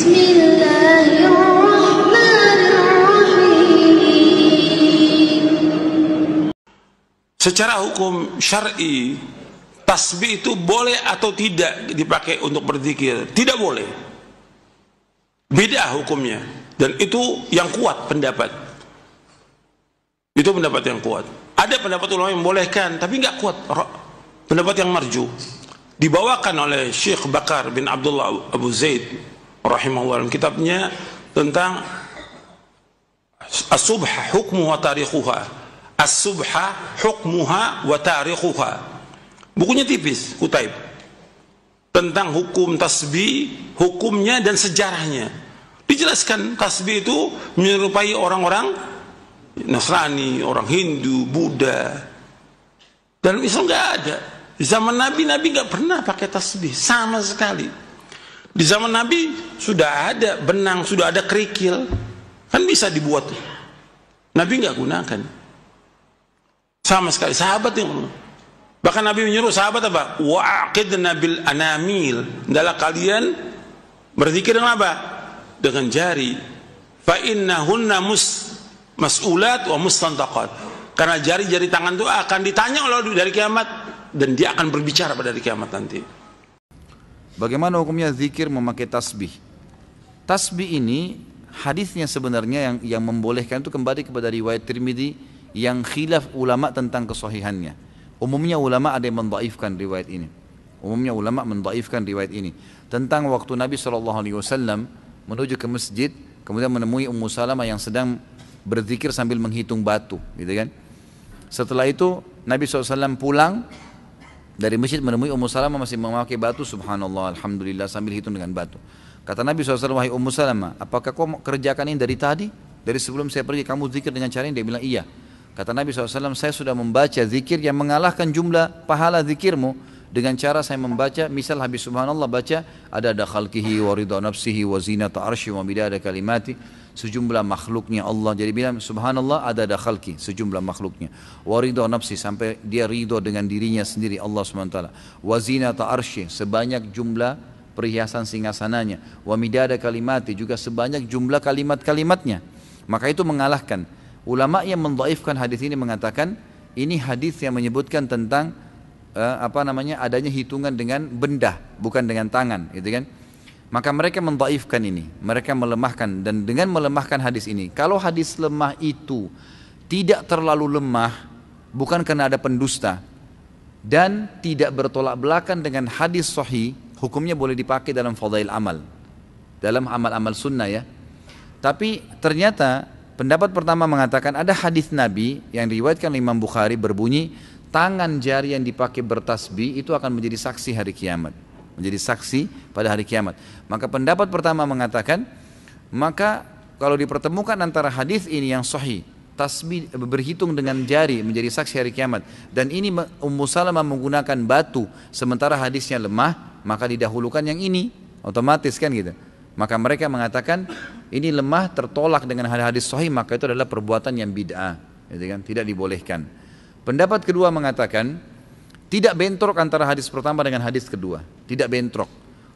Bismillahirrahmanirrahim. Secara hukum syar'i, tasbih itu boleh atau tidak dipakai untuk berzikir? Tidak boleh. Beda hukumnya. Dan itu yang kuat pendapat. Itu pendapat yang kuat. Ada pendapat ulama yang membolehkan, tapi nggak kuat. Pendapat yang marju. Dibawakan oleh Syekh Bakar bin Abdullah Abu Zaid rahimahullah dalam kitabnya tentang As-Subha hukmuha wa tarikhuha. As-Subha hukmuha wa tarikhuha. Bukunya tipis, Kutaib. Tentang hukum tasbih, hukumnya dan sejarahnya. Dijelaskan tasbih itu menyerupai orang-orang Nasrani, orang Hindu, Buddha. Dalam Islam nggak ada. Di zaman Nabi nggak pernah pakai tasbih sama sekali. Di zaman Nabi sudah ada benang, sudah ada kerikil, kan bisa dibuat. Nabi nggak gunakan sama sekali. Sahabat yang bahkan Nabi menyuruh sahabat apa? Wa'aqidna bil anamil. Adalah kalian berzikir dengan apa? Dengan jari. Fa innahunna mas'ulat wa mustantaqat. Karena jari-jari tangan itu akan ditanya oleh dari kiamat dan dia akan berbicara pada hari kiamat nanti. Bagaimana hukumnya zikir memakai tasbih? Tasbih ini hadisnya sebenarnya yang membolehkan itu kembali kepada riwayat Tirmidzi yang khilaf ulama tentang kesahihannya. Umumnya ulama ada yang mendhaifkan riwayat ini. Tentang waktu Nabi SAW menuju ke masjid, kemudian menemui Ummu Salamah yang sedang berzikir sambil menghitung batu, gitu kan? Setelah itu Nabi SAW pulang dari masjid menemui Ummu Salamah masih memakai batu, subhanallah, alhamdulillah, sambil hitung dengan batu. Kata Nabi SAW, wahai Ummu Salamah, apakah kau kerjakan ini dari tadi? Dari sebelum saya pergi kamu zikir dengan cara ini? Dia bilang iya. Kata Nabi SAW, saya sudah membaca zikir yang mengalahkan jumlah pahala zikirmu dengan cara saya membaca, misal habis subhanallah baca ada khalqihi wa ridha nafsihi wa zinata arsy wa midada kalimati, sejumlah makhluknya Allah. Jadi bilang subhanallah ada khalqi, sejumlah makhluknya, wa ridha nafsi, sampai dia ridho dengan dirinya sendiri Allah SWT, wa zinata arsy, sebanyak jumlah perhiasan singgasananya, wa midada kalimati, juga sebanyak jumlah kalimat-kalimatnya. Maka itu mengalahkan. Ulama yang mendhaifkan hadis ini mengatakan ini hadis yang menyebutkan tentang adanya hitungan dengan benda, bukan dengan tangan, gitu kan? Maka mereka mendhaifkan ini, mereka melemahkan, dan dengan melemahkan hadis ini, kalau hadis lemah itu tidak terlalu lemah, bukan karena ada pendusta dan tidak bertolak belakang dengan hadis sahih, hukumnya boleh dipakai dalam fadail amal, dalam amal-amal sunnah ya. Tapi ternyata pendapat pertama mengatakan ada hadis Nabi yang diriwayatkan Imam Bukhari berbunyi tangan jari yang dipakai bertasbih itu akan menjadi saksi hari kiamat, menjadi saksi pada hari kiamat. Maka pendapat pertama mengatakan, maka kalau dipertemukan antara hadis ini yang sahih, tasbih berhitung dengan jari menjadi saksi hari kiamat, dan ini Ummu Salamah menggunakan batu sementara hadisnya lemah, maka didahulukan yang ini, otomatis kan gitu. Maka mereka mengatakan ini lemah tertolak dengan hadis sahih, maka itu adalah perbuatan yang bid'ah, gitu kan? Tidak dibolehkan. Pendapat kedua mengatakan tidak bentrok antara hadis pertama dengan hadis kedua, tidak bentrok,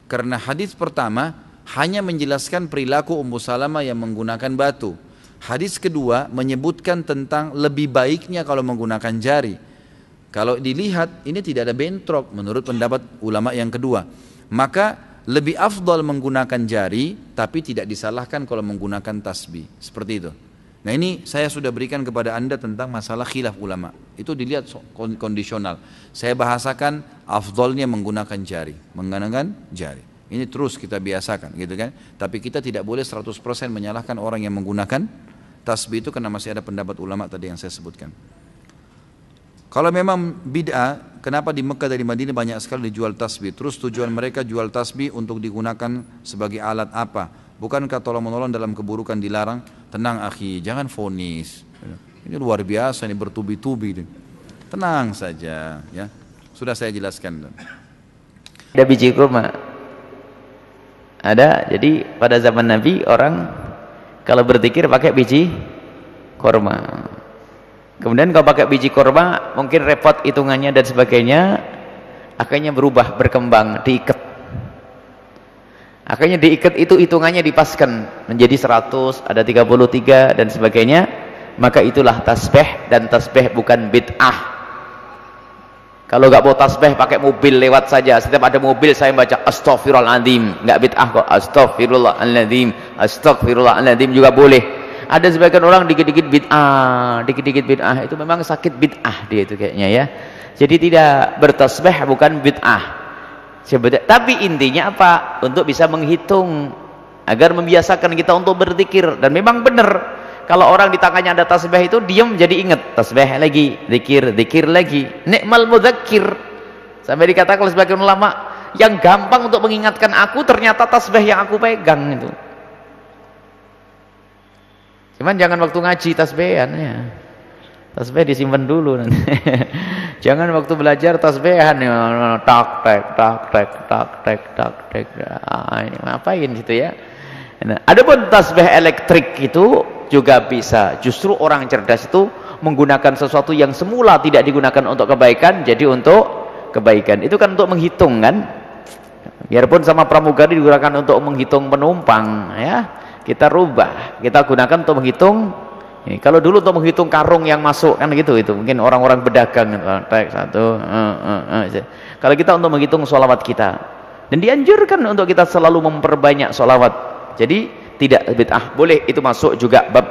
karena hadis pertama hanya menjelaskan perilaku Ummu Salamah yang menggunakan batu. Hadis kedua menyebutkan tentang lebih baiknya kalau menggunakan jari. Kalau dilihat ini tidak ada bentrok menurut pendapat ulama yang kedua, maka lebih afdal menggunakan jari, tapi tidak disalahkan kalau menggunakan tasbih, seperti itu. Nah ini saya sudah berikan kepada anda tentang masalah khilaf ulama. Itu dilihat kondisional. Saya bahasakan afdolnya menggunakan jari. Ini terus kita biasakan gitu kan. Tapi kita tidak boleh 100% menyalahkan orang yang menggunakan tasbih itu karena masih ada pendapat ulama tadi yang saya sebutkan. Kalau memang bid'ah, kenapa di Mekah dari Madinah banyak sekali dijual tasbih? Terus tujuan mereka jual tasbih untuk digunakan sebagai alat apa? Bukankah tolong-menolong dalam keburukan dilarang? Tenang akhi, jangan vonis. Ini luar biasa, ini bertubi-tubi. Tenang saja, ya. Sudah saya jelaskan. Ada biji kurma. Ada. Jadi pada zaman Nabi orang kalau berzikir pakai biji kurma. Kemudian kalau pakai biji kurma mungkin repot hitungannya dan sebagainya, akhirnya berubah, berkembang, diikat. Akhirnya diikat itu, hitungannya dipaskan menjadi 100, ada 33 dan sebagainya. Maka itulah tasbih, dan tasbih bukan bid'ah. Kalau nggak mau tasbih pakai mobil lewat saja, setiap ada mobil saya baca astaghfirullahaladzim, nggak bid'ah kok. Astaghfirullahaladzim, astaghfirullahaladzim juga boleh. Ada sebagian orang dikit-dikit bid'ah, dikit-dikit bid'ah, itu memang sakit bid'ah dia itu kayaknya ya. Jadi tidak, bertasbih bukan bid'ah. Tapi intinya apa? Untuk bisa menghitung, agar membiasakan kita untuk berzikir. Dan memang benar, kalau orang di tangannya ada tasbih itu diam jadi ingat, tasbih lagi, zikir lagi. Nikmal mudzakir. Sampai dikatakan oleh sebagian ulama, yang gampang untuk mengingatkan aku ternyata tasbih yang aku pegang itu. Cuman jangan waktu ngaji tasbihan ya. Tasbih disimpan dulu nanti. Jangan waktu belajar tasbihan ya, tak tek tak tek tak tek tak tek. Ini ngapain gitu ya. Nah, adapun tasbih elektrik itu juga bisa. Justru orang cerdas itu menggunakan sesuatu yang semula tidak digunakan untuk kebaikan jadi untuk kebaikan. Itu kan untuk menghitung kan. Biarpun sama pramugari digunakan untuk menghitung penumpang ya, kita rubah, kita gunakan untuk menghitung. Kalau dulu untuk menghitung karung yang masuk kan gitu, itu mungkin orang-orang pedagang gitu. Kalau kita untuk menghitung sholawat kita, dan dianjurkan untuk kita selalu memperbanyak sholawat. Jadi tidak bid'ah, boleh itu masuk juga bab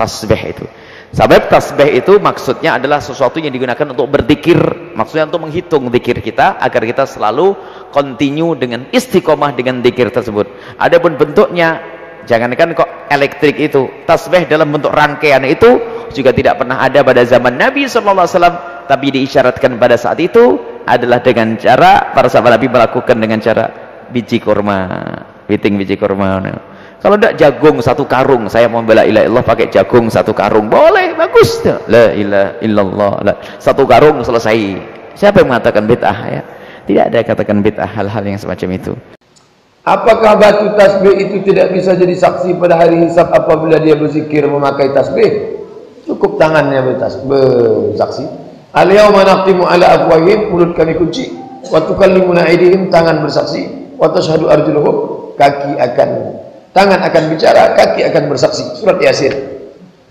tasbih itu. Sebab tasbih itu maksudnya adalah sesuatu yang digunakan untuk berzikir, maksudnya untuk menghitung zikir kita agar kita selalu continue dengan istiqomah dengan zikir tersebut. Adapun bentuknya, jangankan kok elektrik itu, tasbih dalam bentuk rangkaian itu juga tidak pernah ada pada zaman Nabi SAW, tapi diisyaratkan pada saat itu adalah dengan cara para sahabat Nabi melakukan dengan cara biji kurma, piting biji kurma. Kalau tidak jagung satu karung, saya mau bela ilah Allah pakai jagung satu karung, boleh, bagus. La ilaha illallah, satu karung selesai. Siapa yang mengatakan bid'ah ya? Tidak ada katakan bid'ah hal-hal yang semacam itu. Apakah batu tasbih itu tidak bisa jadi saksi pada hari hisab apabila dia berzikir memakai tasbih? Cukup tangannya bersaksi. Al-yawma naqtimu ala afwahihim, mulut kami kunci. Wa tukallimuna aydihim, tangan bersaksi. Wa tashhadu arjuluhum, tangan akan bicara, kaki akan bersaksi. Surat Yasin.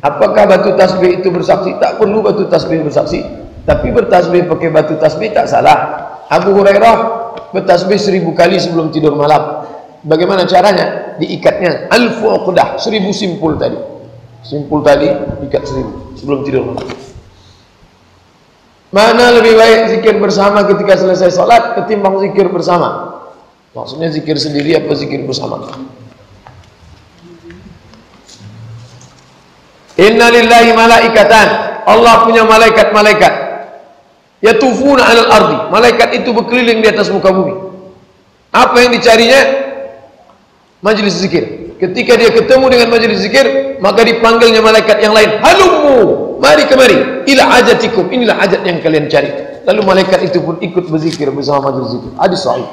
Apakah batu tasbih itu bersaksi? Tak perlu batu tasbih bersaksi, tapi bertasbih pakai batu tasbih tak salah. Abu Hurairah bertasbih 1000 kali sebelum tidur malam. Bagaimana caranya? Diikatnya 1000 uqdah, 1000 simpul tadi. Simpul tadi ikat 1000 sebelum tidur malam. Mana lebih baik zikir bersama ketika selesai salat ketimbang zikir bersama? Maksudnya zikir sendiri apa zikir bersama? Inna lillahi malaikatan. Allah punya malaikat-malaikat. Yatufuna 'alal ardi. Malaikat itu berkeliling di atas muka bumi. Apa yang dicarinya? Majelis zikir. Ketika dia ketemu dengan majelis zikir, maka dipanggilnya malaikat yang lain. Halummu, mari kemari. Ila ajatikum. Inilah ajat yang kalian cari. Lalu malaikat itu pun ikut berzikir bersama majelis zikir. Hadis sahih.